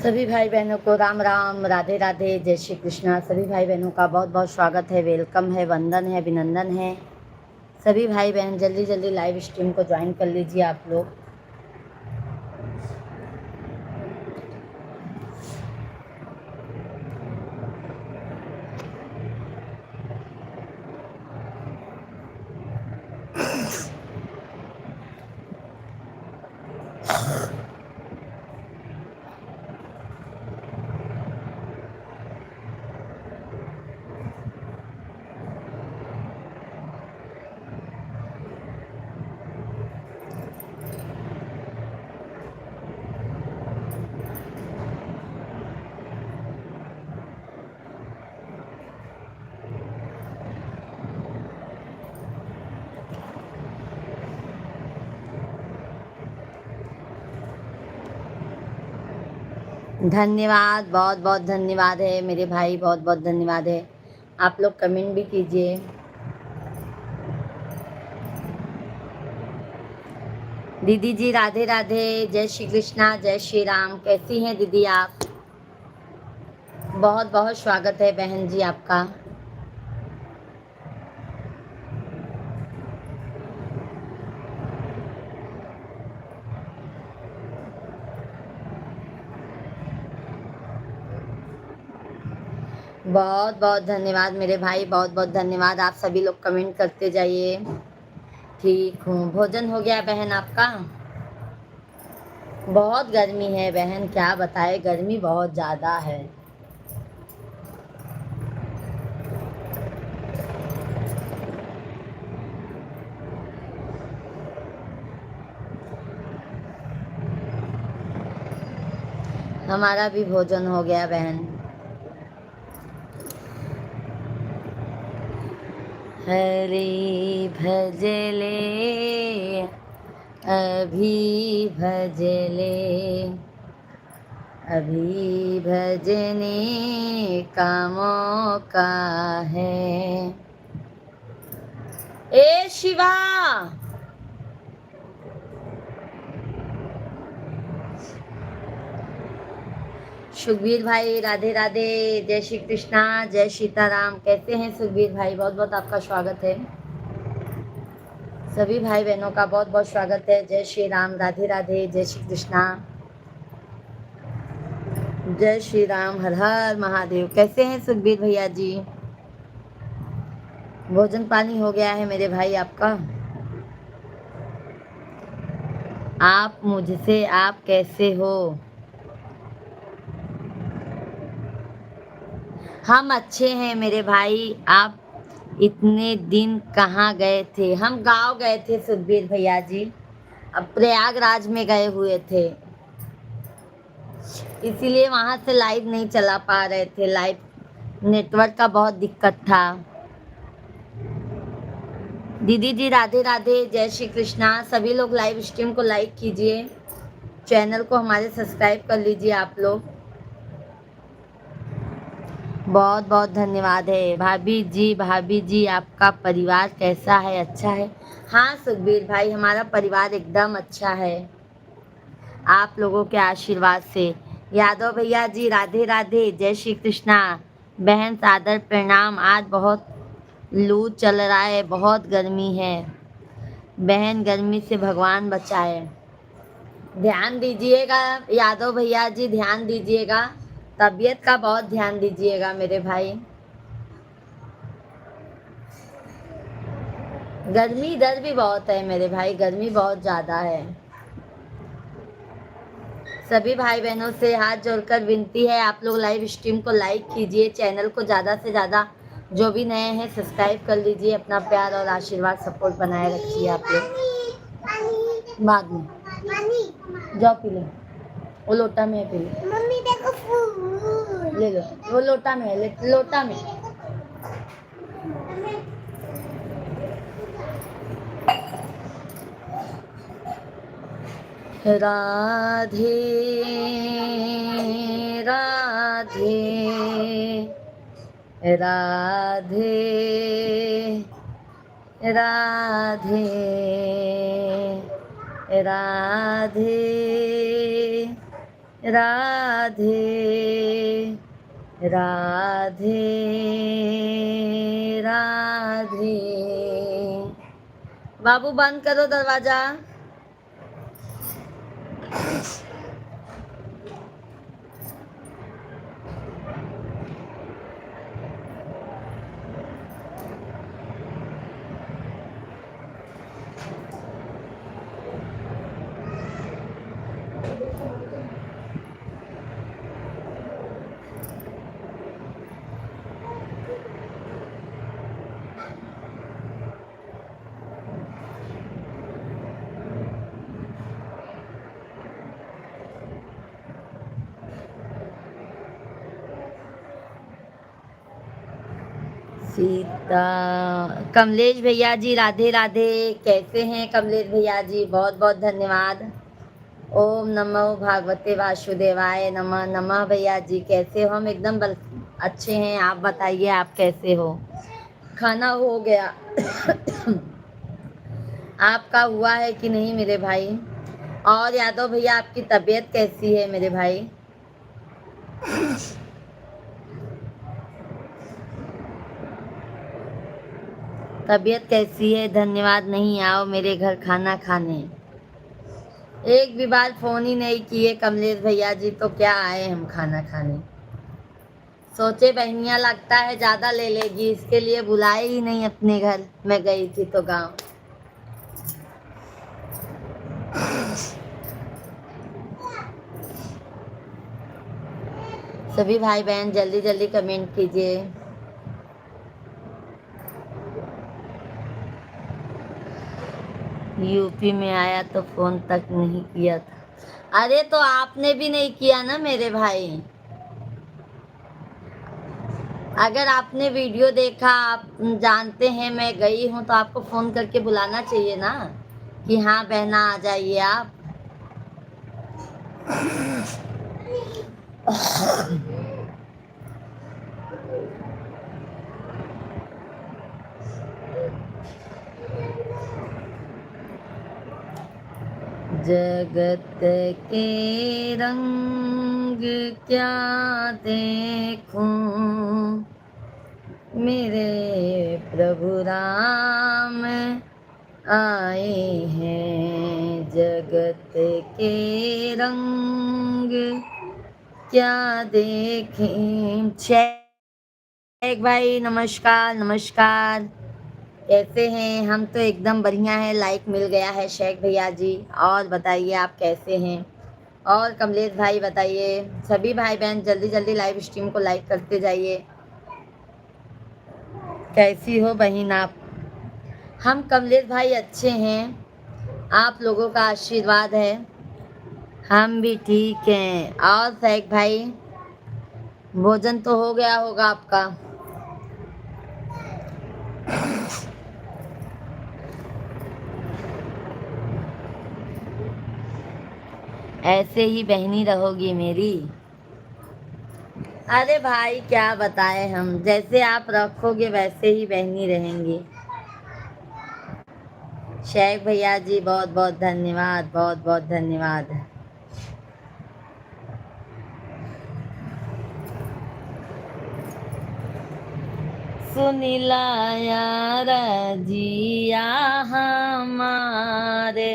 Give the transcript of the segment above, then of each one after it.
सभी भाई बहनों को राम राम, राधे राधे, जय श्री कृष्णा। सभी भाई बहनों का बहुत बहुत स्वागत है, वेलकम है, वंदन है, अभिनंदन है। सभी भाई बहन जल्दी जल्दी लाइव स्ट्रीम को ज्वाइन कर लीजिए आप लोग। धन्यवाद, बहुत बहुत धन्यवाद है मेरे भाई, बहुत बहुत धन्यवाद है। आप लोग कमेंट भी कीजिए। दीदी जी राधे राधे, जय श्री कृष्णा, जय श्री राम। कैसी हैं दीदी आप? बहुत बहुत स्वागत है बहन जी आपका। बहुत बहुत धन्यवाद मेरे भाई, बहुत बहुत धन्यवाद। आप सभी लोग कमेंट करते जाइए। ठीक हूँ। भोजन हो गया बहन आपका? बहुत गर्मी है बहन, क्या बताए, गर्मी बहुत ज़्यादा है। हमारा भी भोजन हो गया बहन। हरि भजले अभी भजले, अभी भजने का मौका है। ए शिवा, सुखबीर भाई राधे राधे, जय श्री कृष्णा, जय सीताराम। कैसे हैं सुखबीर भाई? बहुत बहुत आपका स्वागत है। सभी भाई बहनों का बहुत बहुत स्वागत है। जय श्री राम, राधे राधे, जय श्री कृष्णा, जय श्री राम, हर हर महादेव। कैसे हैं सुखबीर भैया जी? भोजन पानी हो गया है मेरे भाई आपका? आप मुझसे, आप कैसे हो? हम अच्छे हैं मेरे भाई। आप इतने दिन कहाँ गए थे? हम गांव गए थे सुखबीर भैया जी, अब प्रयागराज में गए हुए थे, इसीलिए वहां से लाइव नहीं चला पा रहे थे। लाइव नेटवर्क का बहुत दिक्कत था। दीदी जी राधे राधे, जय श्री कृष्णा। सभी लोग लाइव स्ट्रीम को लाइक कीजिए, चैनल को हमारे सब्सक्राइब कर लीजिए आप लोग। बहुत बहुत धन्यवाद है। भाभी जी आपका परिवार कैसा है? अच्छा है? हाँ सुखबीर भाई, हमारा परिवार एकदम अच्छा है, आप लोगों के आशीर्वाद से। यादव भैया जी राधे राधे, जय श्री कृष्णा। बहन सादर प्रणाम। आज बहुत लू चल रहा है, बहुत गर्मी है बहन, गर्मी से भगवान बचाए। ध्यान दीजिएगा यादव भैया जी, ध्यान दीजिएगा, तबीयत का बहुत ध्यान दीजिएगा मेरे भाई। गर्मी इधर भी बहुत है मेरे भाई, गर्मी बहुत ज़्यादा है। सभी भाई बहनों से हाथ जोड़कर विनती है, आप लोग लाइव स्ट्रीम को लाइक कीजिए, चैनल को ज़्यादा से ज़्यादा, जो भी नए हैं सब्सक्राइब कर लीजिए। अपना प्यार और आशीर्वाद सपोर्ट बनाए रखिए आप लोग। बाद में जाओ पी लो, वो लोटा में है, पी लो। मम्मी देखो फूल ले लो, वो लोटा में है, लोटा में। राधे राधे, राधे राधे, राधे राधे राधे राधे। बाबू बंद करो दरवाजा। सीता कमलेश भैया जी राधे राधे। कैसे हैं कमलेश भैया जी? बहुत बहुत धन्यवाद। ओम नमो भागवते वासुदेवाय नमः। नमः भैया जी, कैसे हो? हम एकदम अच्छे हैं। आप बताइए, आप कैसे हो? खाना हो गया। आपका हुआ है कि नहीं मेरे भाई? और यादव भैया, आपकी तबीयत कैसी है मेरे भाई? तबीयत कैसी है? धन्यवाद। नहीं आओ मेरे घर खाना खाने? एक भी बार फोन ही नहीं किए कमलेश भैया जी, तो क्या आए हम खाना खाने? सोचे बहनिया लगता है ज्यादा ले लेगी, इसके लिए बुलाए ही नहीं अपने घर। मैं गई थी तो गांव। सभी भाई बहन जल्दी जल्दी कमेंट कीजिए। यूपी में आया तो फोन तक नहीं किया था। अरे तो आपने भी नहीं किया ना मेरे भाई। अगर आपने वीडियो देखा, आप जानते हैं मैं गई हूँ, तो आपको फोन करके बुलाना चाहिए ना कि हाँ बहना आ जाइए आप। जगत के रंग क्या देखूं, मेरे प्रभु राम आए हैं। जगत के रंग क्या देखें। शेख भाई नमस्कार नमस्कार। कैसे हैं? हम तो एकदम बढ़िया है। लाइक मिल गया है शेख भैया जी। और बताइए आप कैसे हैं? और कमलेश भाई बताइए। सभी भाई बहन जल्दी जल्दी लाइव स्ट्रीम को लाइक करते जाइए। कैसी हो बहन आप? हम कमलेश भाई अच्छे हैं, आप लोगों का आशीर्वाद है। हम भी ठीक हैं। और शेख भाई, भोजन तो हो गया होगा आपका? ऐसे ही बहनी रहोगी मेरी? अरे भाई क्या बताएं हम, जैसे आप रखोगे वैसे ही बहनी रहेंगी। शेख भैया जी बहुत बहुत धन्यवाद, बहुत बहुत धन्यवाद। सुनीला यार जिया हमारे,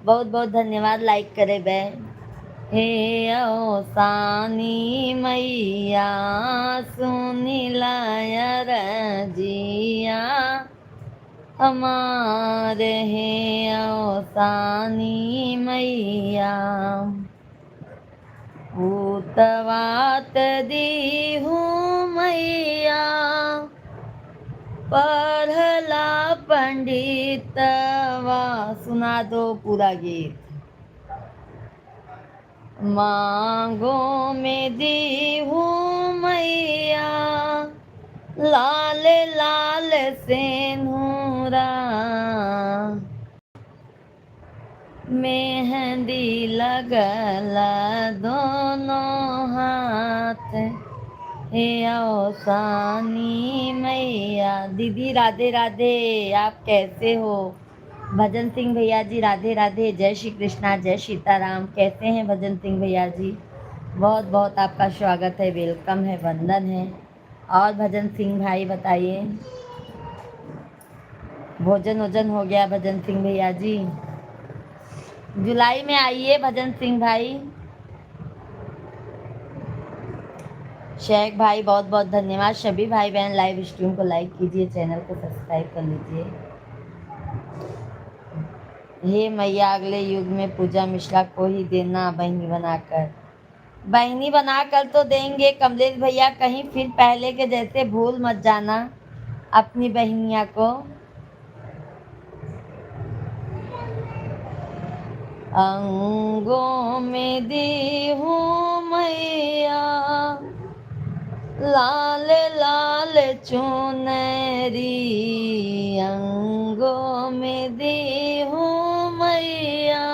बहुत बहुत धन्यवाद। लाइक करे बे। हे अवसानी मैया सुनीला यार जिया हमारे, हे अवसानी मैया। उतवात दी हूँ मैया, पढ़ला पंडितवा। सुना दो पूरा गीत। मांगो में दी हूँ मैया, लाल लाल सेनुरा। मेहंदी लगला दोनों हाथ, हे अवसानी मैया। दीदी राधे राधे। आप कैसे हो? भजन सिंह भैया जी राधे राधे, जय श्री कृष्णा, जय सीताराम। कैसे हैं भजन सिंह भैया जी? बहुत बहुत आपका स्वागत है, वेलकम है, वंदन है। और भजन सिंह भाई बताइए, भोजन वोजन हो गया भजन सिंह भैया जी? जुलाई में आइए भजन सिंह भाई। शेख भाई बहुत बहुत धन्यवाद। सभी भाई बहन लाइव स्ट्रीम को लाइक कीजिए, चैनल को सब्सक्राइब कर लीजिए। हे मैया अगले युग में पूजा मिश्रा को ही देना बहनी बनाकर। बहनी बनाकर तो देंगे कमलेश भैया, कहीं फिर पहले के जैसे भूल मत जाना अपनी बहनिया को। अंगों में दी हूँ मैया लाल लाल चुनरी, अंगों में दी हूँ मैया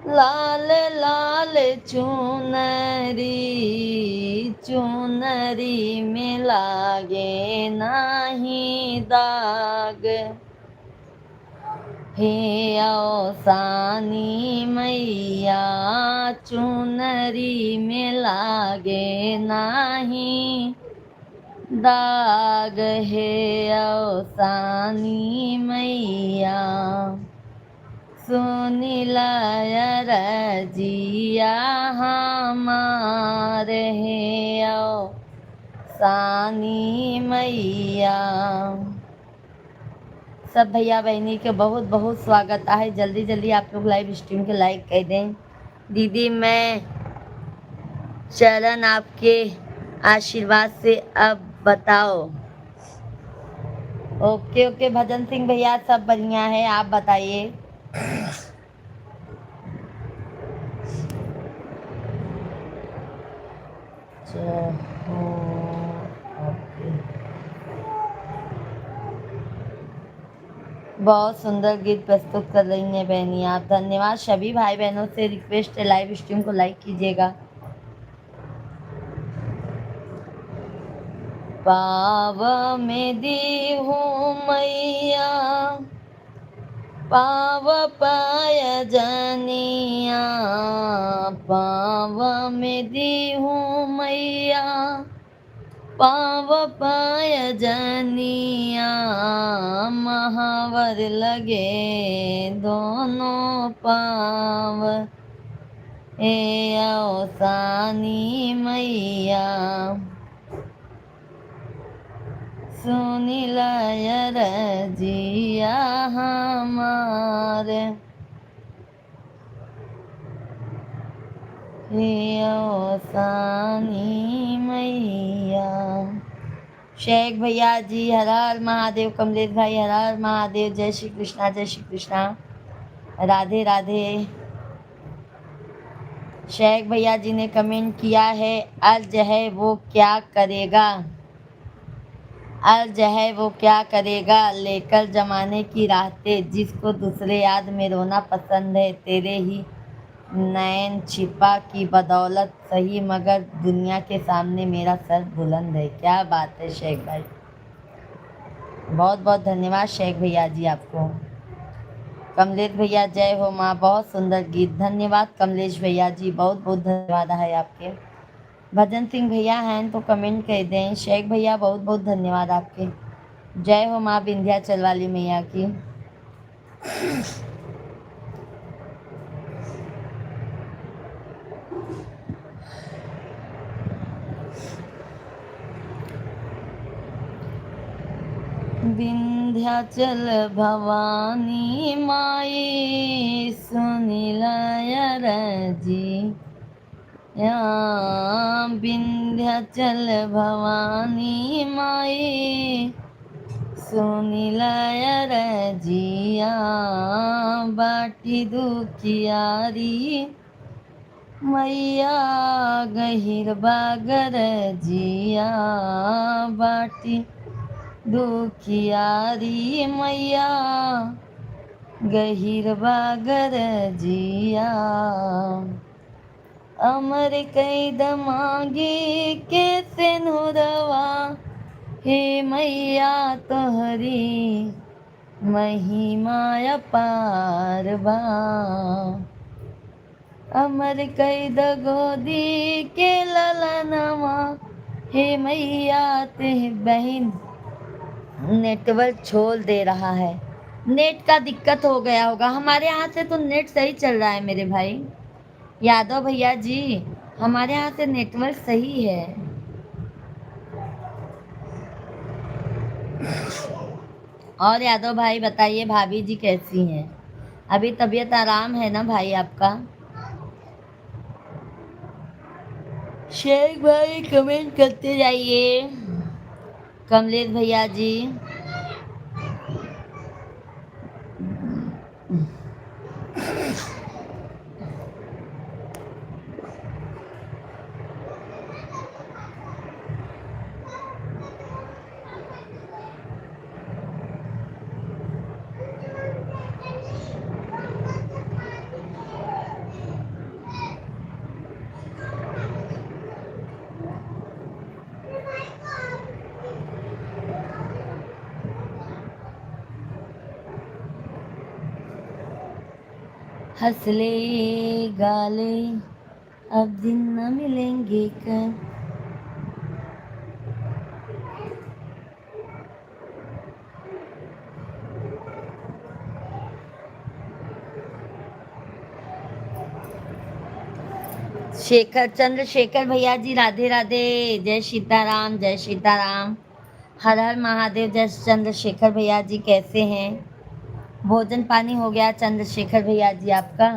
लाल लाल चुनरी, चुनरी में लागे नाही दाग। हे औसानी मैया चुनरी में लागे नाही दाग, हे औसानी मैया सुनिला रजिया हमार, हे औसानी मैया। सब भैया बहनी के बहुत बहुत स्वागत है। जल्दी जल्दी आप लोग लाइव स्ट्रीम के लाइक कर दें। दीदी मैं चरण आपके आशीर्वाद से अब बताओ। ओके ओके भजन सिंह भैया सब बढ़िया है, आप बताइए। बहुत सुंदर गीत प्रस्तुत कर रही हैं बहनी आप, धन्यवाद। सभी भाई बहनों से रिक्वेस्ट है लाइव स्ट्रीम को लाइक कीजिएगा। पाव में दी हूँ मैया पाव पाय जनिया, पाव में दी हूँ मैया पाव पाय जनिया, महावर लगे दोनों पाव, ए औसानी मैया सुनिला रजिया हमार, हे औसानी मैया। शेख भैया जी हर हर महादेव, कमलेश भाई हर हर महादेव, जय श्री कृष्णा, जय श्री कृष्णा, राधे राधे। शेख भैया जी ने कमेंट किया है, अर्ज है वो क्या करेगा, अर्ज है वो क्या करेगा, लेकर जमाने की राहते, जिसको दूसरे याद में रोना पसंद है, तेरे ही नैन छिपा की बदौलत सही, मगर दुनिया के सामने मेरा सर बुलंद है। क्या बात है शेख भाई, बहुत बहुत धन्यवाद शेख भैया जी आपको। कमलेश भैया जय हो माँ, बहुत सुंदर गीत, धन्यवाद कमलेश भैया जी, बहुत बहुत धन्यवाद है आपके। भजन सिंह भैया हैं तो कमेंट कर दें। शेख भैया बहुत बहुत धन्यवाद आपके। जय हो माँ विंध्याचल वाली मैया की। विंध्याचल भवानी माई सुनिला रजी, या विंध्याचल भवानी माई सुनिला रजिया, बाटी दुखियारी मैया गहिर बागर जिया, बाटी दुखियारी मैया गहिर बागर जिया, अमर कैद मांगी के सिनुरवा, हे मैया तोहरी महिमा अपार बा, अमर कई दगोदी के ललनवा, हे मैया ते बहन। नेटवर्क छोड़ दे रहा है, नेट का दिक्कत हो गया होगा। हमारे यहाँ से तो नेट सही चल रहा है मेरे भाई यादव भैया जी, हमारे यहाँ से नेटवर्क सही है। और यादव भाई बताइए भाभी जी कैसी हैं? अभी तबीयत आराम है ना भाई आपका? शेख भाई कमेंट करते जाइए। कमलेश भैया जी, हंसले गाले अब दिन न मिलेंगे कब। शेखर चंद्रशेखर भैया जी राधे राधे, जय सीताराम जय सीताराम, हर हर महादेव। जय चंद्रशेखर भैया जी कैसे हैं? भोजन पानी हो गया चंद्रशेखर भैया जी आपका?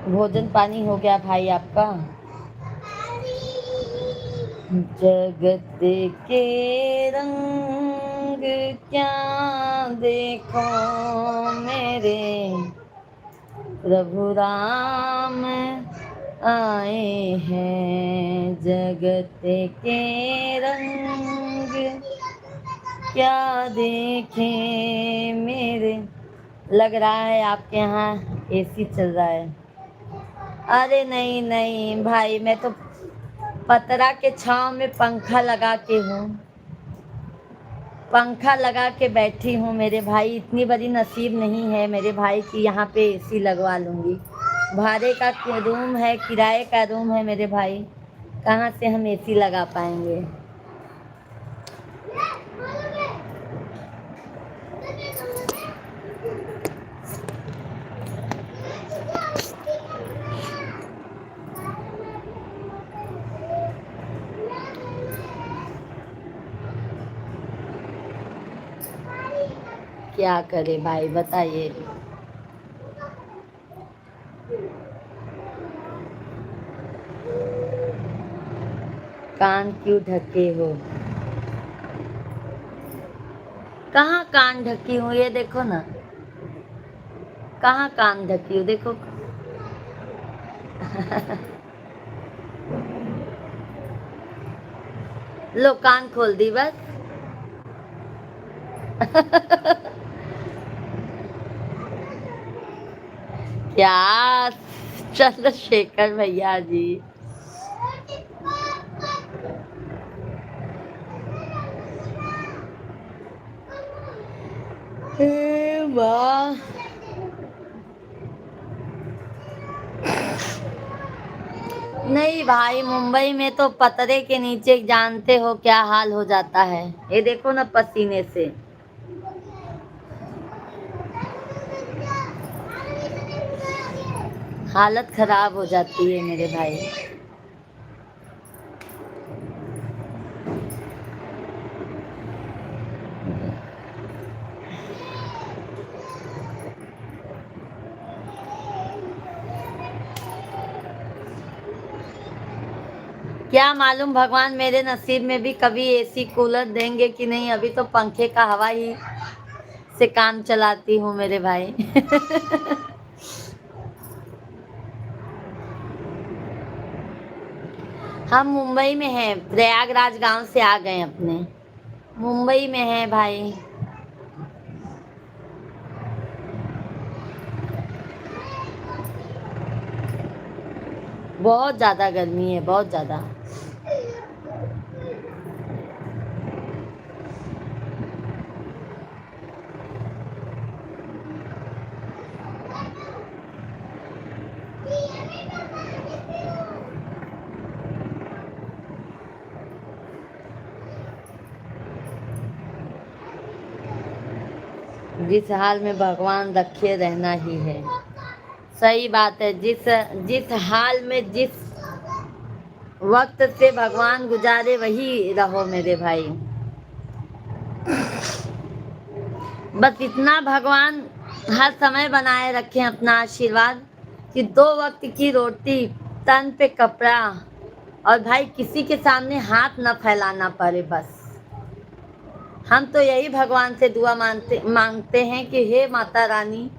भोजन पानी हो गया भाई आपका? जगत के रंग क्या देखो मेरे प्रभु राम आए हैं। जगत के रंग क्या देखे मेरे। लग रहा है आपके यहाँ एसी चल रहा है। अरे नहीं नहीं भाई, मैं तो पतरा के छांव में पंखा लगा के हूँ, पंखा लगा के बैठी हूँ मेरे भाई। इतनी बड़ी नसीब नहीं है मेरे भाई कि यहाँ पे एसी लगवा लूँगी। भाड़े का रूम है, किराए का रूम है मेरे भाई, कहाँ से हम एसी लगा पाएंगे। क्या करे भाई बताइए। कान क्यों ढके हो? कहाँ कान ढकी हूँ, ये देखो ना, कहाँ कान ढकी हूँ देखो। लो कान खोल दी बस। क्या चंद्रशेखर भैया जी, वाह। नहीं भाई, मुंबई में तो पतरे के नीचे जानते हो क्या हाल हो जाता है। ये देखो ना पसीने से। हालत खराब हो जाती है मेरे भाई। क्या मालूम भगवान मेरे नसीब में भी कभी एसी कूलर देंगे कि नहीं। अभी तो पंखे का हवा ही से काम चलाती हूँ मेरे भाई। हम मुंबई में हैं, प्रयागराज गांव से आ गए अपने। मुंबई में हैं भाई। बहुत ज़्यादा गर्मी है, बहुत ज़्यादा। जिस हाल में भगवान रखे रहना ही है। सही बात है। जिस जिस हाल में जिस वक्त से भगवान गुजारे वही रहो मेरे भाई। बस इतना भगवान हर समय बनाए रखें अपना आशीर्वाद कि 2 वक्त की रोटी, तन पे कपड़ा, और भाई किसी के सामने हाथ न फैलाना पड़े। बस हम तो यही भगवान से दुआ मांगते हैं कि हे माता रानी,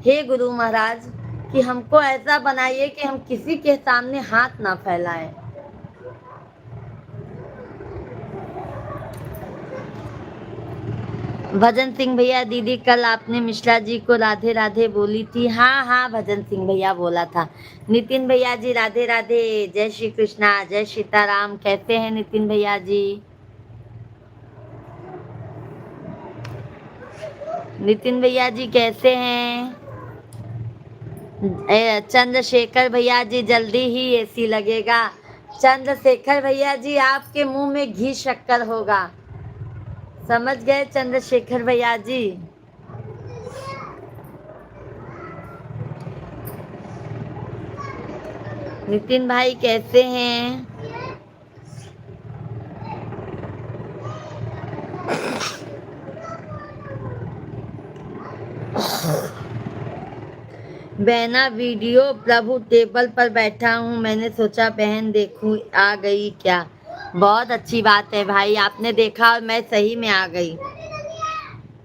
हे गुरु महाराज, कि हमको ऐसा बनाइए कि हम किसी के सामने हाथ ना फैलाएं। भजन सिंह भैया, दीदी कल आपने मिश्रा जी को राधे राधे बोली थी। हाँ हाँ, भजन सिंह भैया बोला था। नितिन भैया जी राधे राधे, जय श्री कृष्णा, जय सीताराम। कैसे हैं नितिन भैया जी? नितिन भैया जी कैसे हैं? चंद्रशेखर भैया जी, जल्दी ही एसी लगेगा। चंद्रशेखर भैया जी, आपके मुंह में घी शक्कर होगा। समझ गए चंद्रशेखर भैया जी? नितिन भाई कैसे हैं? बहना वीडियो प्रभु टेबल पर बैठा हूँ, मैंने सोचा बहन देखूं आ गई क्या। बहुत अच्छी बात है भाई, आपने देखा और मैं सही में आ गई।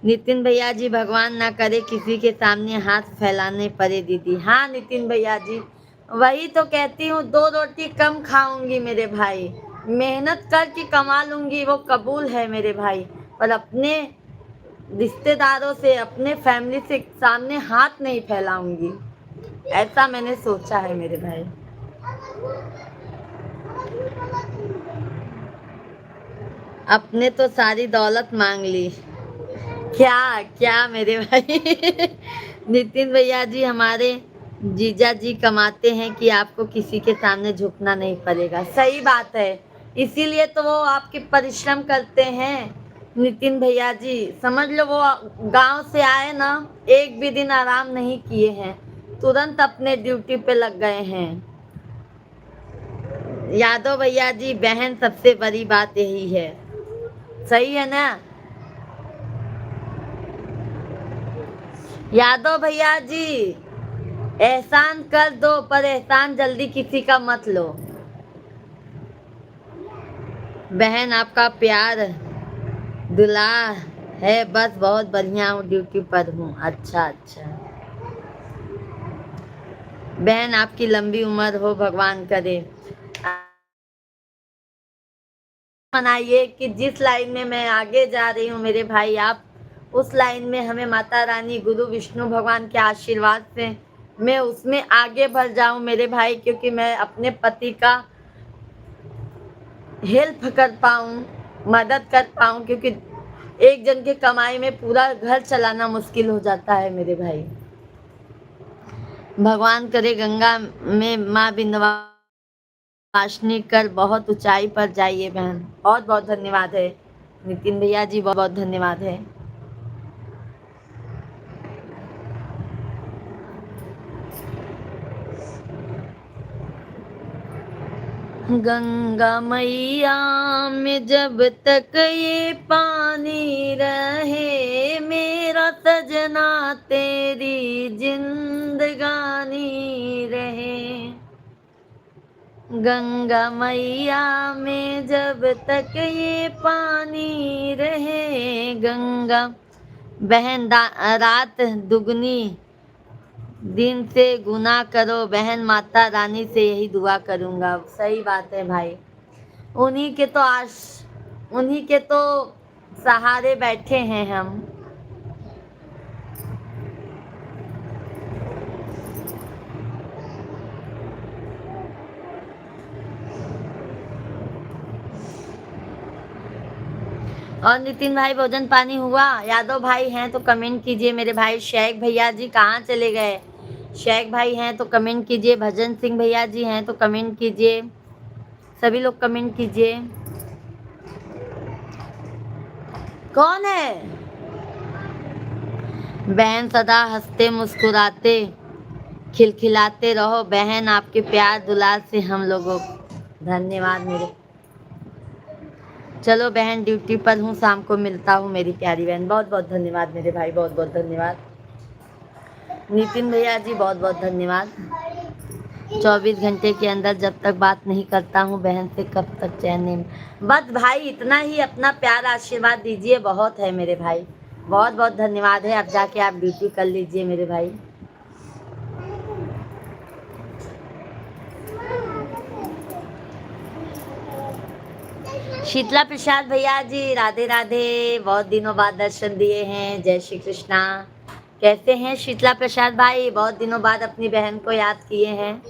नितिन भैया जी, भगवान ना करे किसी के सामने हाथ फैलाने पड़े दीदी। हाँ नितिन भैया जी, वही तो कहती हूँ, 2 रोटी कम खाऊंगी मेरे भाई, मेहनत करके कमा लूंगी, वो कबूल है मेरे भाई, पर अपने रिश्तेदारों से, अपने फैमिली से सामने हाथ नहीं फैलाऊंगी। ऐसा मैंने सोचा है मेरे भाई। अपने तो सारी दौलत मांग ली। क्या क्या मेरे भाई। नितिन भैया जी, हमारे जीजा जी कमाते हैं कि आपको किसी के सामने झुकना नहीं पड़ेगा। सही बात है, इसीलिए तो वो आपके परिश्रम करते हैं। नितिन भैया जी समझ लो, वो गांव से आए ना, एक भी दिन आराम नहीं किए हैं, तुरंत अपने ड्यूटी पे लग गए हैं। यादव भैया जी, बहन सबसे बड़ी बात यही है। सही है ना? यादव भैया जी, एहसान कर दो पर एहसान जल्दी किसी का मत लो। बहन आपका प्यार दुलार है, बस बहुत बढ़िया हूँ, ड्यूटी पर हूँ। अच्छा अच्छा, बहन आपकी लंबी उम्र हो, भगवान करे। मनाइए कि जिस लाइन में मैं आगे जा रही हूँ मेरे भाई, आप उस लाइन में हमें माता रानी, गुरु विष्णु भगवान के आशीर्वाद से मैं उसमें आगे बढ़ जाऊं मेरे भाई, क्योंकि मैं अपने पति का हेल्प कर पाऊं, मदद कर पाऊं, क्योंकि एक जन के कमाई में पूरा घर चलाना मुश्किल हो जाता है मेरे भाई। भगवान करे गंगा में माँ विंध्यवासिनी कर बहुत ऊंचाई पर जाइए बहन। बहुत बहुत धन्यवाद है नितिन भैया जी, बहुत बहुत धन्यवाद है। गंगा मैया में जब तक ये पानी रहे, मेरा सजना तेरी जिंदगानी रहे। गंगा मैया में जब तक ये पानी रहे, गंगा बहन रात दुगनी दिन से गुना करो बहन, माता रानी से यही दुआ करूंगा। सही बात है भाई, उन्हीं के तो उन्हीं के तो सहारे बैठे हैं हम। और नितिन भाई, भोजन पानी हुआ? यादव भाई हैं तो कमेंट कीजिए मेरे भाई। शेख भैया जी कहाँ चले गए? शेख भाई हैं तो कमेंट कीजिए। भजन सिंह भैया जी हैं तो कमेंट कीजिए। सभी लोग कमेंट कीजिए। कौन है? बहन सदा हंसते मुस्कुराते खिलखिलाते रहो बहन, आपके प्यार दुलार से हम लोगों को। धन्यवाद मेरे। चलो बहन, ड्यूटी पर हूँ, शाम को मिलता हूँ मेरी प्यारी बहन। बहुत बहुत धन्यवाद मेरे भाई, बहुत बहुत धन्यवाद। नितिन भैया जी बहुत बहुत धन्यवाद। 24 घंटे के अंदर जब तक बात नहीं करता हूँ बहन से कब तक चैन नहीं। बस भाई इतना ही अपना प्यार आशीर्वाद दीजिए, बहुत है मेरे भाई। बहुत बहुत धन्यवाद है। अब जाके आप ड्यूटी कर लीजिए मेरे भाई। शीतला प्रसाद भैया जी राधे राधे, बहुत दिनों बाद दर्शन दिए हैं। जय श्री कृष्णा। कैसे हैं शीतला प्रसाद भाई? बहुत दिनों बाद अपनी बहन को याद किए हैं।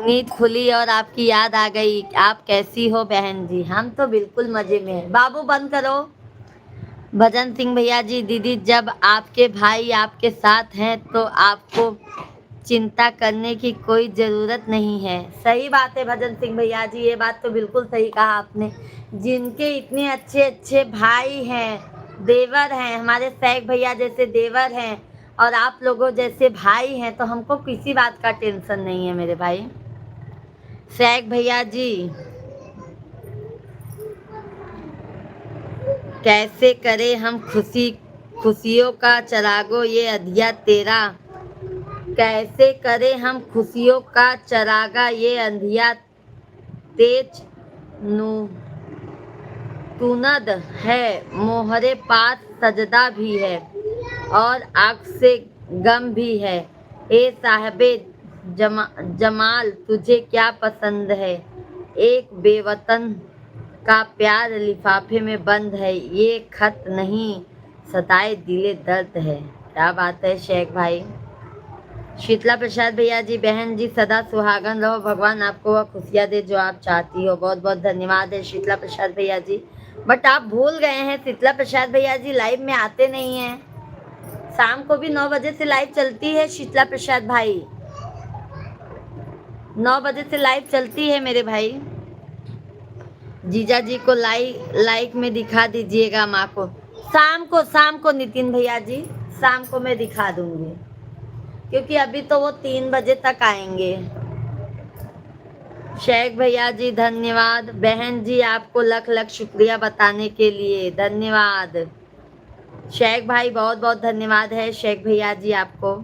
नींद खुली और आपकी याद आ गई। आप कैसी हो बहन जी? हम तो बिल्कुल मजे में हैं। बाबू बंद करो। भजन सिंह भैया जी, दीदी जब आपके भाई आपके साथ हैं तो आपको चिंता करने की कोई ज़रूरत नहीं है। सही बात है भजन सिंह भैया जी, ये बात तो बिल्कुल सही कहा आपने। जिनके इतने अच्छे अच्छे भाई हैं, देवर हैं, हमारे सैक भैया जैसे देवर हैं और आप लोगों जैसे भाई हैं, तो हमको किसी बात का टेंशन नहीं है मेरे भाई। सैक भैया जी, कैसे करे हम खुशियों का चरागो ये अधिया तेरा। कैसे करे हम खुशियों का चरागा ये अंधिया तेज नू तुनद है। मोहरे पास सजदा भी है और आग से गम भी है। ए साहबे जमाल तुझे क्या पसंद है? एक बेवतन का प्यार लिफाफे में बंद है। ये खत नहीं सताए दिले दर्द है। क्या बात है शेख भाई। शीतला प्रसाद भैया जी, बहन जी सदा सुहागन रहो, भगवान आपको वह खुशियाँ दे जो आप चाहती हो। बहुत बहुत धन्यवाद है शीतला प्रसाद भैया जी। बट आप भूल गए हैं शीतला प्रसाद भैया जी, लाइव में आते नहीं हैं। शाम को भी 9 बजे से लाइव चलती है शीतला प्रसाद भाई, 9 बजे से लाइव चलती है मेरे भाई। जीजा जी को लाइक में दिखा दीजिएगा माँ को। शाम को नितिन भैया जी, शाम को मैं दिखा दूंगी, क्योंकि अभी तो वो 3 बजे तक आएंगे। शेख भैया जी धन्यवाद। बहन जी आपको लख लख शुक्रिया बताने के लिए, धन्यवाद। शेख भाई बहुत बहुत धन्यवाद है शेख भैया जी आपको।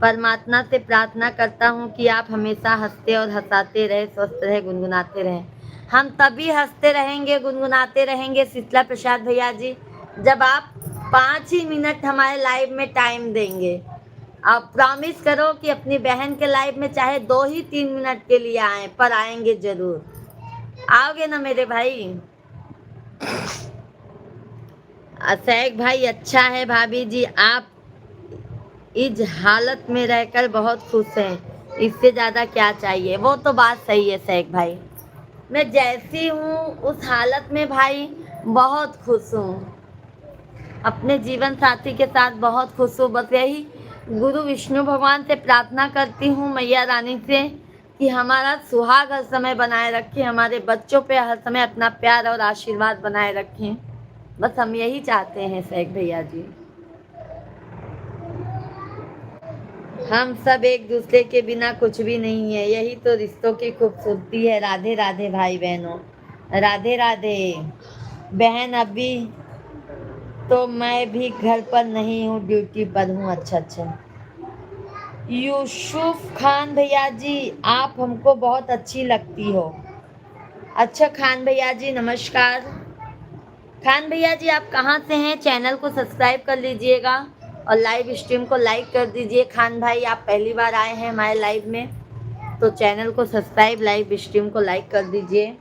परमात्मा से प्रार्थना करता हूँ कि आप हमेशा हंसते और हंसाते रहे, स्वस्थ रहे, गुनगुनाते रहें। हम तभी हंसते रहेंगे, गुनगुनाते रहेंगे शीतला प्रसाद भैया जी, जब आप 5 ही मिनट हमारे लाइव में टाइम देंगे। आप प्रॉमिस करो कि अपनी बहन के लाइव में चाहे 2 ही 3 मिनट के लिए आए, पर आएंगे जरूर। आओगे ना मेरे भाई? सैक भाई अच्छा है भाभी जी, आप इस हालत में रहकर बहुत खुश हैं, इससे ज़्यादा क्या चाहिए। वो तो बात सही है सैक भाई, मैं जैसी हूँ उस हालत में भाई बहुत खुश हूँ। अपने जीवन साथी के साथ बहुत खुश हूँ। बस यही गुरु विष्णु भगवान से प्रार्थना करती हूँ, मैया रानी से, कि हमारा सुहाग हर समय बनाए रखें, हमारे बच्चों पे हर समय अपना प्यार और आशीर्वाद बनाए रखें। बस हम यही चाहते हैं सैक भैया जी। हम सब एक दूसरे के बिना कुछ भी नहीं है, यही तो रिश्तों की खूबसूरती है। राधे राधे भाई बहनों, राधे राधे। बहन अभी तो मैं भी घर पर नहीं हूँ, ड्यूटी पर हूँ। अच्छा अच्छा। यूसुफ खान भैया जी, आप हमको बहुत अच्छी लगती हो। अच्छा खान भैया जी नमस्कार। खान भैया जी आप कहाँ से हैं? चैनल को सब्सक्राइब कर लीजिएगा और लाइव स्ट्रीम को लाइक कर दीजिए। खान भाई आप पहली बार आए हैं हमारे लाइव में, तो चैनल को सब्सक्राइब, लाइव स्ट्रीम को लाइक कर दीजिए।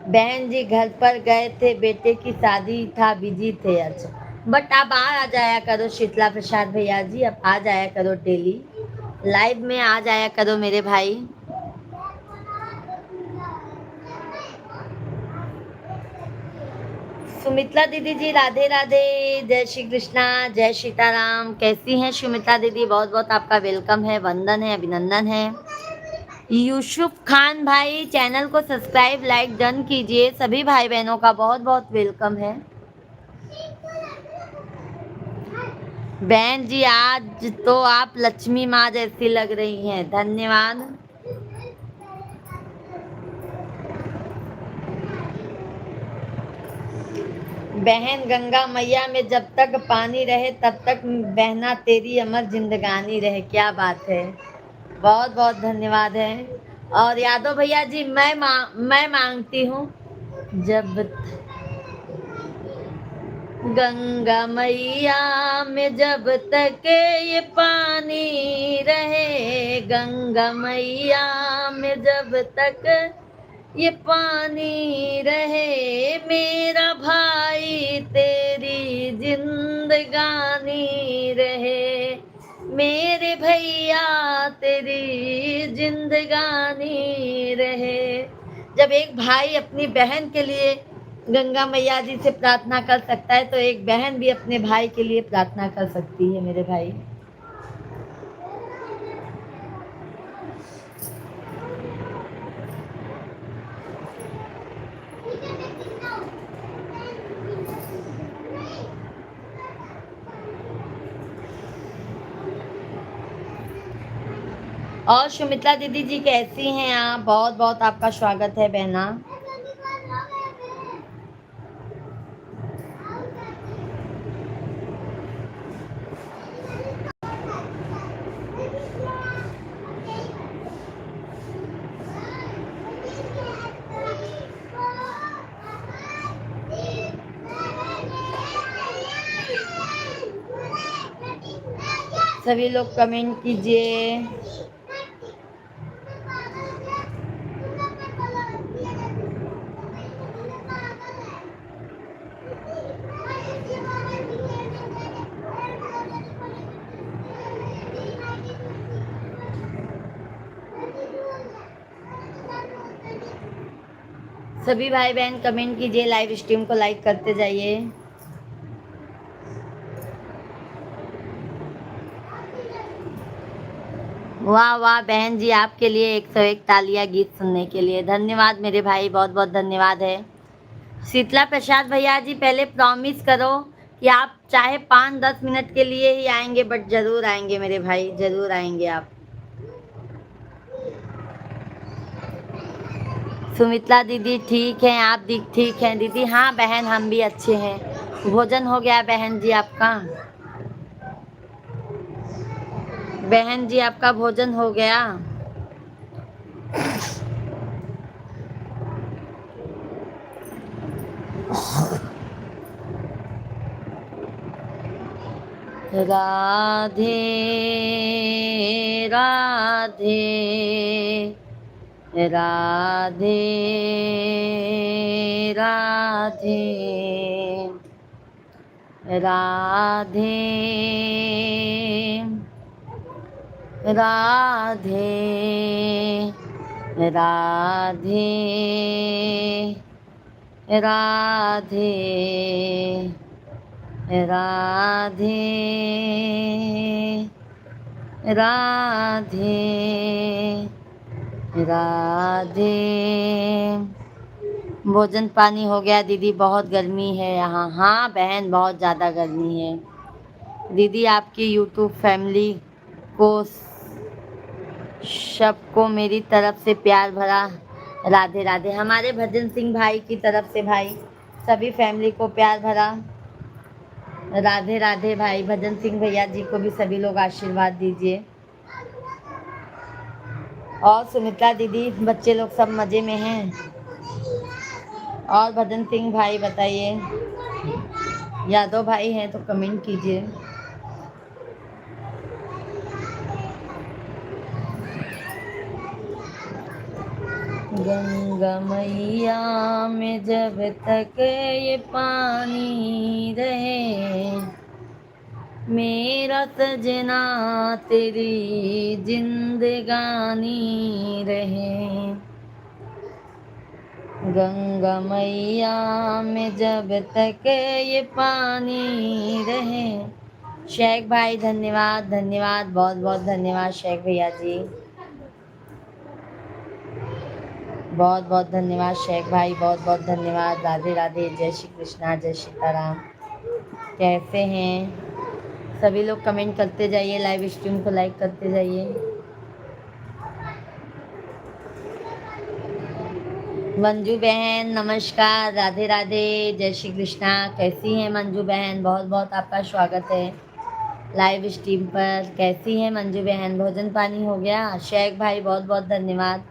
बहन जी घर पर गए थे, बेटे की शादी था, बिजी थे। अच्छा, बट आप आ जाया करो शीतला प्रसाद भैया जी, अब आ जाया करो, डेली लाइव में आ जाया करो मेरे भाई। सुमित्रा दीदी जी राधे राधे, जय श्री कृष्णा, जय सीताराम। कैसी हैं सुमित्रा दीदी? बहुत बहुत आपका वेलकम है, वंदन है, अभिनंदन है। यूसुफ खान भाई चैनल को सब्सक्राइब, लाइक डन कीजिए। सभी भाई बहनों का बहुत बहुत वेलकम है। बहन जी आज तो आप लक्ष्मी माँ जैसी लग रही हैं, धन्यवाद। बहन गंगा मैया में जब तक पानी रहे तब तक बहना तेरी अमर जिंदगानी रहे। क्या बात है, बहुत बहुत धन्यवाद है। और यादव भैया जी मैं मांगती हूँ जब गंगा मैया में जब तक ये पानी रहे, गंगा मैया में जब तक ये पानी रहे, मेरा भाई तेरी जिंदगानी रहे, मेरे भैया तेरी जिंदगानी रहे। जब एक भाई अपनी बहन के लिए गंगा मैया जी से प्रार्थना कर सकता है तो एक बहन भी अपने भाई के लिए प्रार्थना कर सकती है मेरे भाई। और सुमित्रा दीदी जी कैसी हैं आप? बहुत बहुत आपका स्वागत है बहना। सभी लोग कमेंट कीजिए। सभी भाई बहन कमेंट कीजिए, लाइव स्ट्रीम को लाइक करते जाइए। वाह वाह बहन जी, आपके लिए 101 तालियां गीत सुनने के लिए। धन्यवाद मेरे भाई, बहुत बहुत धन्यवाद है। शीतला प्रसाद भैया जी पहले प्रॉमिस करो कि आप चाहे 5-10 मिनट के लिए ही आएंगे, बट जरूर आएंगे मेरे भाई, जरूर आएंगे आप। सुमित्रा दीदी ठीक है, आप ठीक हैं दीदी? हाँ बहन हम भी अच्छे हैं। भोजन हो गया बहन जी आपका? बहन जी आपका भोजन हो गया? राधे राधे राधे राधे राधे राधे राधे राधे राधे राधे राधे। भोजन पानी हो गया दीदी? बहुत गर्मी है यहाँ। हाँ बहन बहुत ज़्यादा गर्मी है दीदी। आपकी यूट्यूब फैमिली को सबको मेरी तरफ से प्यार भरा राधे राधे। हमारे भजन सिंह भाई की तरफ से भाई सभी फैमिली को प्यार भरा राधे राधे। भाई भजन सिंह भैया जी को भी सभी लोग आशीर्वाद दीजिए। और सुमित्रा दीदी बच्चे लोग सब मज़े में हैं? और भजन सिंह भाई बताइए, यादव भाई हैं तो कमेंट कीजिए। गंगा मैया में जब तक ये पानी रहे, मेरा सजना तेरी जिंदगानी रहे। गंगा मैया में जब तक ये पानी रहे। शेख भाई धन्यवाद धन्यवाद, बहुत बहुत धन्यवाद शेख भैया जी, बहुत बहुत धन्यवाद शेख भाई, बहुत बहुत धन्यवाद। राधे राधे, जय श्री कृष्णा, जय सीताराम। कैसे हैं सभी लोग कमेंट करते जाइए, लाइव स्ट्रीम को लाइक करते जाइए। मंजू बहन नमस्कार, राधे राधे, जय श्री कृष्णा। कैसी हैं मंजू बहन? बहुत बहुत आपका स्वागत है लाइव स्ट्रीम पर। कैसी हैं मंजू बहन? भोजन पानी हो गया? शेख भाई बहुत बहुत धन्यवाद।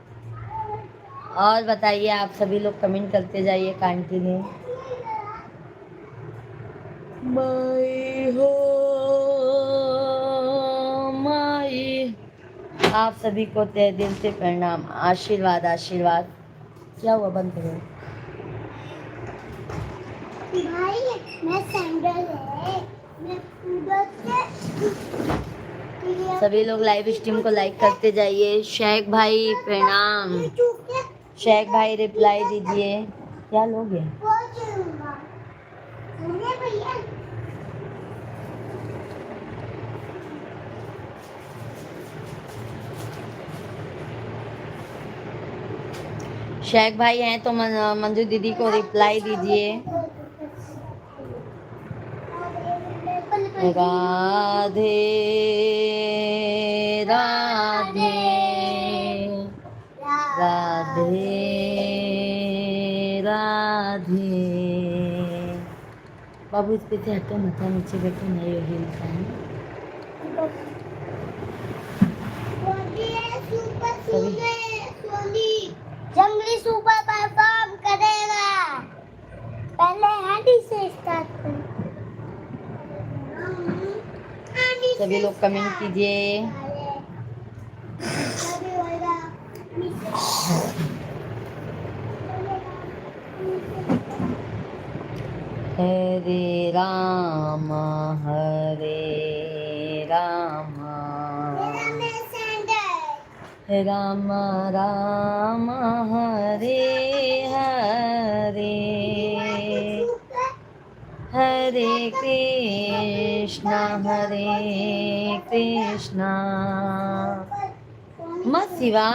और बताइए, आप सभी लोग कमेंट करते जाइए कंटिन्यू। माई हो माई, आप सभी को तहे दिल से प्रणाम, आशीर्वाद आशीर्वाद। क्या हुआ? बंद करो भाई, मैं सैंडल है, मैं सभी लोग लाइव स्ट्रीम को लाइक करते जाइए। शेख भाई प्रणाम। शेख भाई रिप्लाई दीजिए। क्या लोगे? शेख भाई हैं तो मंजू दीदी को रिप्लाई दीजिए। राधे राधे राधे राधे। बाबू इस पे से हटो, माथा नीचे बैठो, नहीं होगी इंसान। जंगली सुपर परफॉर्म करेगा। पहले हैडी से स्टार्ट करें। सभी लोग कमेंट कीजिए। हरे राम राम राम हरे हरे, हरे कृष्णा मत शिवा।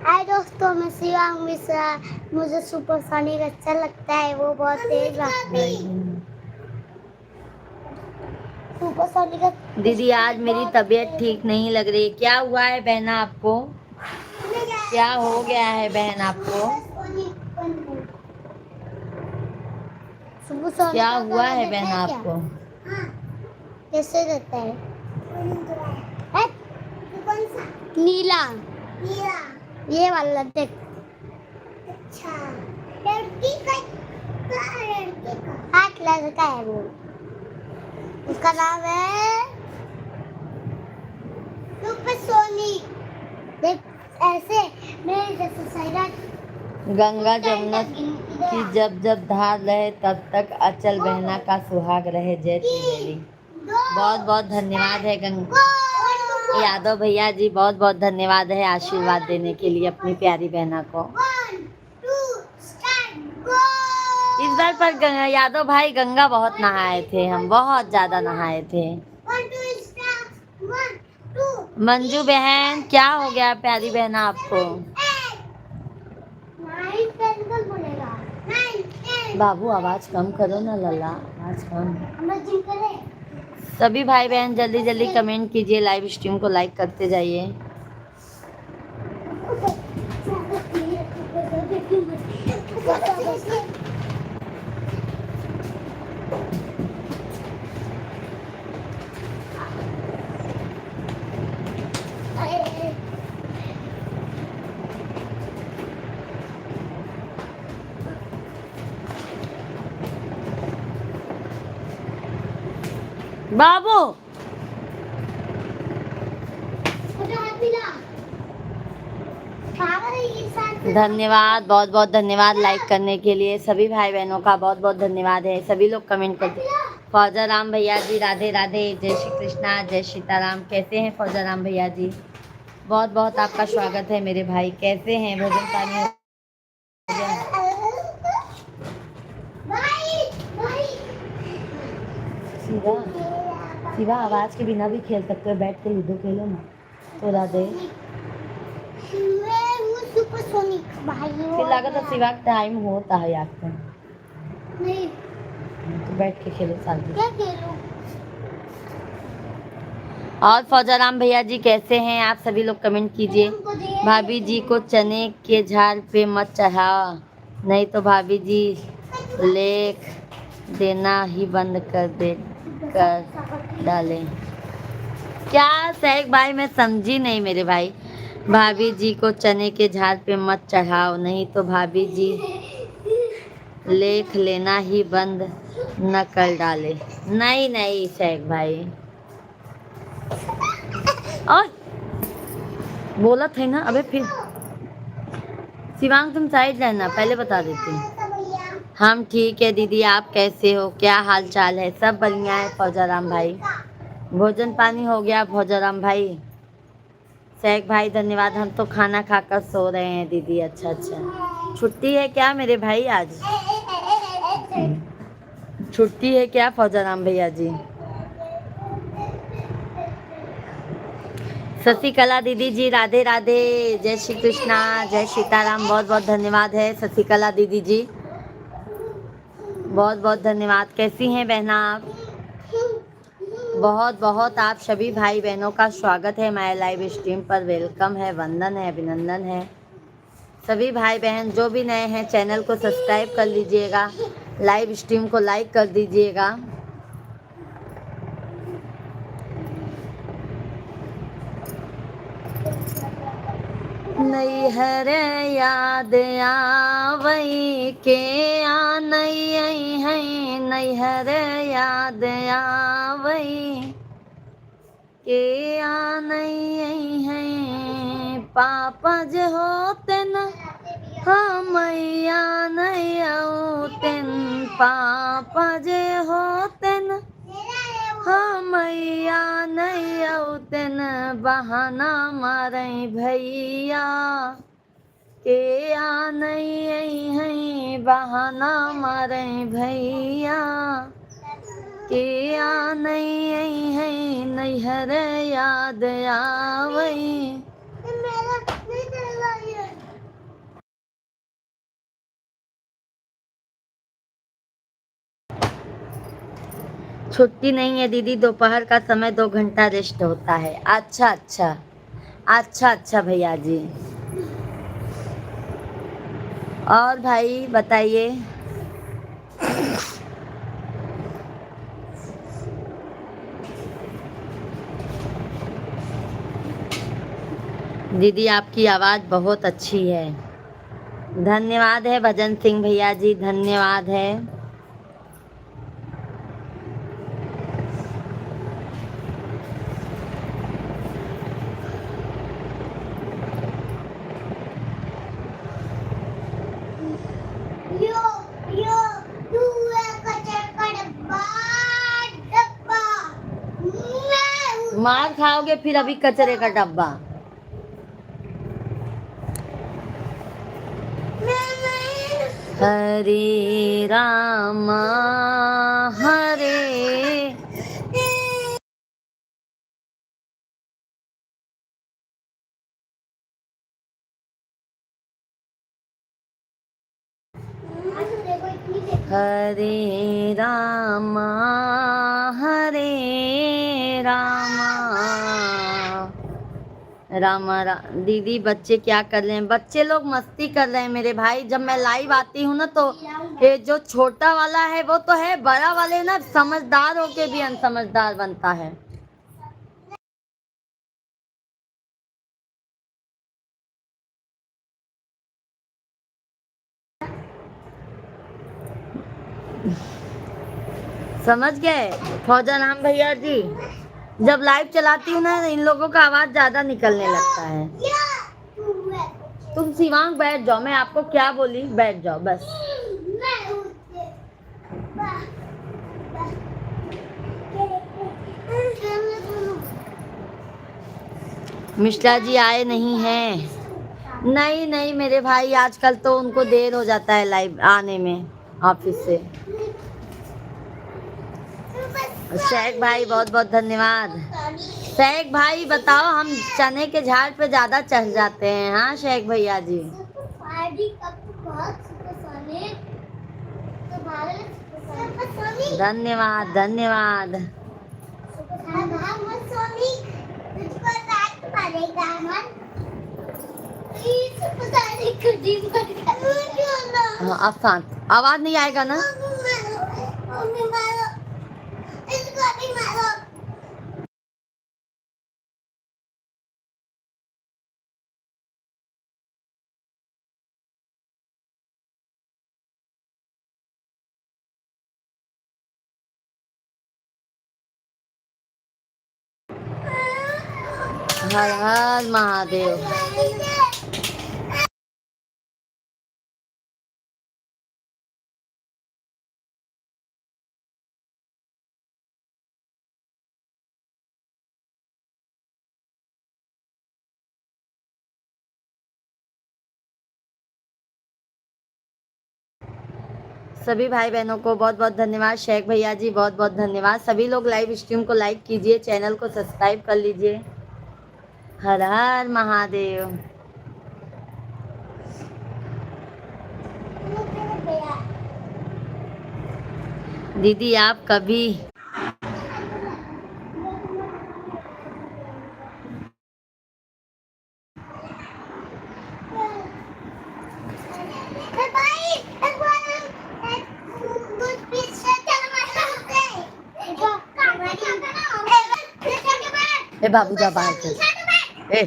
हाय दोस्तों, मैं शिवांग मिश्रा। मुझे सुपरसोनिक अच्छा लगता है, वो बहुत तेज भागती है। सुपरसोनिक। दीदी आज मेरी तबीयत ठीक नहीं लग रही। क्या हुआ है बहना आपको? क्या हो गया है बहन आपको? क्या हुआ है बहन आपको? कैसे रहता है? नीला नीला, ये वाला देख। अच्छा, लड़की का हाँ, लड़का है वो। उसका नाम है सुपरसोनिक। देख ऐसे मेरे जैसे सैराट। गंगा जमुना की जब जब धार रहे तब तक अचल बहना का सुहाग रहे। जय त्रिवेणी। बहुत बहुत धन्यवाद है यादव भैया जी, बहुत बहुत धन्यवाद है आशीर्वाद देने के लिए अपनी प्यारी बहना को। इस बार पर यादव भाई गंगा बहुत नहाए थे, हम बहुत ज्यादा नहाए थे। मंजू बहन क्या हो गया प्यारी बहना आपको? बाबू आवाज कम करो ना लल्ला, आवाज कम। सभी भाई बहन जल्दी जल्दी कमेंट कीजिए, लाइव स्ट्रीम को लाइक करते जाइए। बाबू धन्यवाद, बहुत बहुत धन्यवाद लाइक करने के लिए। सभी भाई बहनों का बहुत बहुत धन्यवाद है। सभी लोग कमेंट करते। फौजा राम भैया जी राधे राधे, जय श्री कृष्णा, जय सीताराम। कैसे हैं फौजा राम भैया जी? बहुत बहुत आपका स्वागत है मेरे भाई। कैसे हैं? भोजन पानी हो गया? शिवा शिवा आवाज के बिना भी खेल सकते हो, बैठ के लूडो खेलो ना तो राधे। फिर लगा तो शिवा का टाइम होता है आपका। नहीं तो बैठ के खेलो साथ में। क्या खेलो? और फौजाराम भैया जी कैसे हैं आप? सभी लोग कमेंट कीजिए। भाभी जी को चने के झाड़ पे मत चढ़ाओ, नहीं तो भाभी जी लेख देना ही बंद कर डालें। क्या सैक भाई, मैं समझी नहीं मेरे भाई। भाभी जी को चने के झाड़ पे मत चढ़ाओ, नहीं तो भाभी जी लेख लेना ही बंद न कर डाले। नहीं नहीं सैक भाई, और बोला थे ना। अबे फिर शिवांग तुम साइड रहना, पहले बता देती हूँ। हम ठीक है दीदी, आप कैसे हो? क्या हाल चाल है? सब बढ़िया है फौजाराम भाई। भोजन पानी हो गया फौजाराम भाई? सैक भाई धन्यवाद, हम तो खाना खाकर सो रहे हैं दीदी। अच्छा अच्छा, छुट्टी है क्या मेरे भाई आज? छुट्टी है क्या फौजाराम भैया जी? शशिकला दीदी जी राधे राधे, जय श्री कृष्णा, जय सीताराम। बहुत बहुत धन्यवाद है शशिकला दीदी जी, बहुत बहुत धन्यवाद। कैसी हैं बहना आप? बहुत बहुत आप सभी भाई बहनों का स्वागत है मेरे लाइव स्ट्रीम पर। वेलकम है, वंदन है, अभिनंदन है। सभी भाई बहन जो भी नए हैं चैनल को सब्सक्राइब कर लीजिएगा, लाइव स्ट्रीम को लाइक कर दीजिएगा। नैहर याद आवई के आ नई है, नैहर याद आवई के आ नई है। पापा जे होते न हमैया नहीं औतेन, पापा जे होते न हमैया नहीं औतेन। बहाना मारे भैया के आ नहीं है, बहाना मारे भैया के आ नहीं है। नैहर याद आवई। छुट्टी नहीं है दीदी, दोपहर का समय 2 घंटा रेस्ट होता है। अच्छा अच्छा, अच्छा अच्छा भैया जी। और भाई बताइए। दीदी आपकी आवाज़ बहुत अच्छी है। धन्यवाद है भजन सिंह भैया जी, धन्यवाद है। मार खाओगे फिर अभी कचरे का डब्बा। हरे रामा हरे हरे रामा हरे रामा दीदी बच्चे क्या कर रहे हैं? बच्चे लोग मस्ती कर रहे हैं मेरे भाई। जब मैं लाइव आती हूँ ना तो ये जो छोटा वाला है वो तो है, बड़ा वाले ना समझदार होके भी अनसमझदार बनता है। समझ गए फौजाराम भैया जी? जब लाइव चलाती हूँ ना इन लोगों का आवाज ज्यादा निकलने लगता है। तुम शिवांग बैठ जाओ, मैं आपको क्या बोली, बैठ जाओ बस। मिश्रा जी आए नहीं हैं? नहीं नहीं मेरे भाई, आजकल तो उनको देर हो जाता है लाइव आने में ऑफिस से। शेख भाई बहुत बहुत धन्यवाद। शेख भाई बताओ, हम चने के झाड़ पे ज्यादा चढ़ जाते हैं। हाँ शेख भैया जी, धन्यवाद धन्यवाद। हाँ अब शांत, आवाज नहीं आएगा ना। हर हर महादेव। सभी भाई बहनों को बहुत बहुत धन्यवाद। शेख भैया जी बहुत बहुत धन्यवाद। सभी लोग लाइव स्ट्रीम को लाइक कीजिए, चैनल को सब्सक्राइब कर लीजिए। हर हर महादेव। दीदी आप कभी ए बाबू जा बाहर चल। ए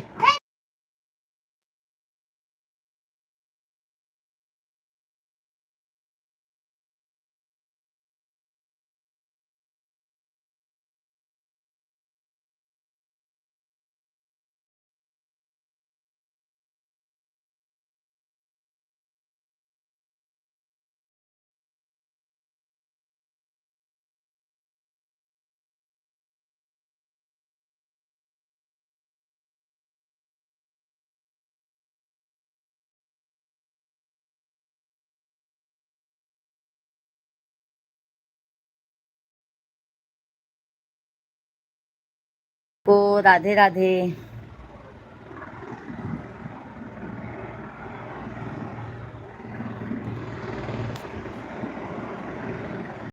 को राधे राधे।